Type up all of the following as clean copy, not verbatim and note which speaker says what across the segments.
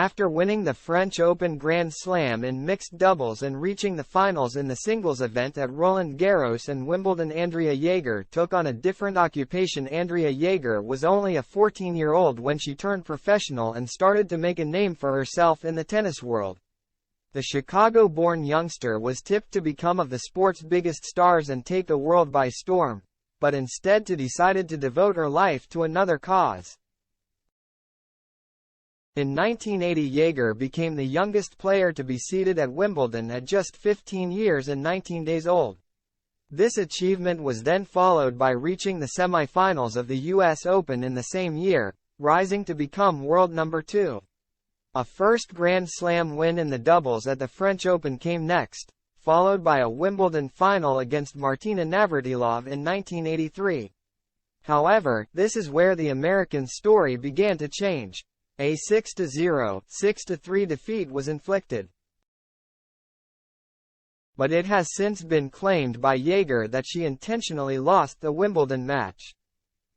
Speaker 1: After winning the French Open Grand Slam in mixed doubles and reaching the finals in the singles event at Roland Garros and Wimbledon, Andrea Jaeger took on a different occupation. Andrea Jaeger was only a 14-year-old when she turned professional and started to make a name for herself in the tennis world. The Chicago-born youngster was tipped to become of the sport's biggest stars and take the world by storm, but instead decided to devote her life to another cause. In 1980, Jaeger became the youngest player to be seated at Wimbledon at just 15 years and 19 days old. This achievement was then followed by reaching the semi-finals of the U.S. Open in the same year, rising to become world number 2. A first Grand Slam win in the doubles at the French Open came next, followed by a Wimbledon final against Martina Navratilova in 1983. However, this is where the American story began to change. A 6-0, 6-3 defeat was inflicted. But it has since been claimed by Jaeger that she intentionally lost the Wimbledon match.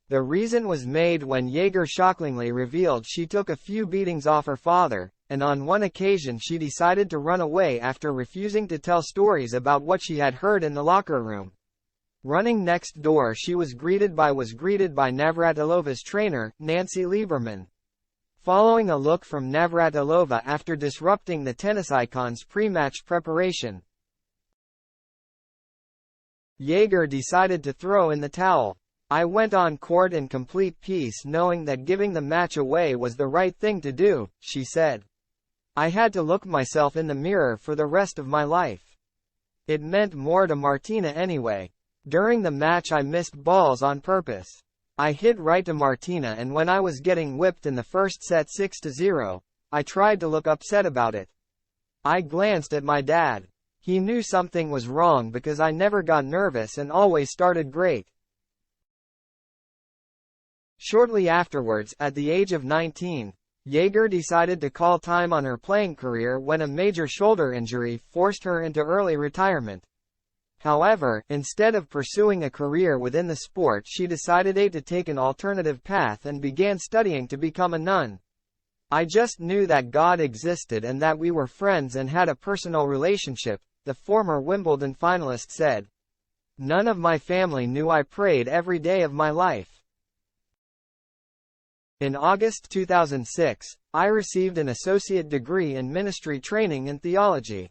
Speaker 1: The reason was made when Jaeger shockingly revealed she took a few beatings off her father, and on one occasion she decided to run away after refusing to tell stories about what she had heard in the locker room. Running next door, she was greeted by Navratilova's trainer, Nancy Lieberman. Following a look from Navratilova after disrupting the tennis icon's pre-match preparation, Jaeger decided to throw in the towel. "I went on court in complete peace, knowing that giving the match away was the right thing to do," she said. "I had to look myself in the mirror for the rest of my life. It meant more to Martina anyway. During the match I missed balls on purpose. I hit right to Martina, and when I was getting whipped in the first set 6-0, I tried to look upset about it. I glanced at my dad. He knew something was wrong because I never got nervous and always started great." Shortly afterwards, at the age of 19, Jaeger decided to call time on her playing career when a major shoulder injury forced her into early retirement. However, instead of pursuing a career within the sport, she decided to take an alternative path and began studying to become a nun. "I just knew that God existed and that we were friends and had a personal relationship," the former Wimbledon finalist said. "None of my family knew I prayed every day of my life." In August 2006, I received an associate degree in ministry training and theology.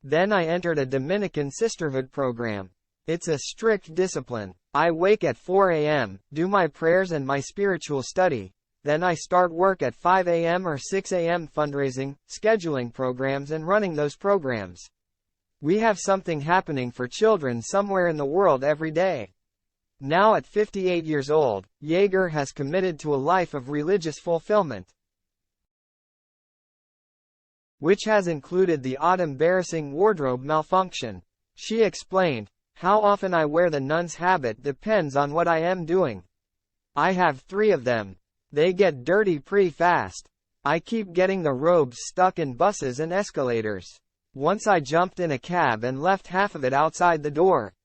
Speaker 1: Then I entered a Dominican sisterhood program. It's a strict discipline. I wake at 4 a.m., do my prayers and my spiritual study. Then I start work at 5 a.m. or 6 a.m. fundraising, scheduling programs and running those programs. We have something happening for children somewhere in the world every day. Now at 58 years old, Jaeger has committed to a life of religious fulfillment, which has included the odd embarrassing wardrobe malfunction. She explained, "How often I wear the nun's habit depends on what I am doing. I have 3 of them. They get dirty pretty fast. I keep getting the robes stuck in buses and escalators. Once I jumped in a cab and left half of it outside the door.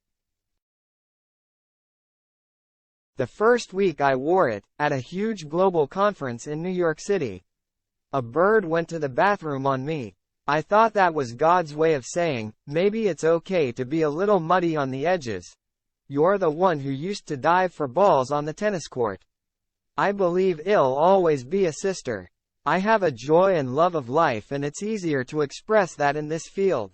Speaker 1: The first week I wore it, at a huge global conference in New York City. A bird went to the bathroom on me. I thought that was God's way of saying, maybe it's okay to be a little muddy on the edges. You're the one who used to dive for balls on the tennis court. I believe I'll always be a sister. I have a joy and love of life, and it's easier to express that in this field."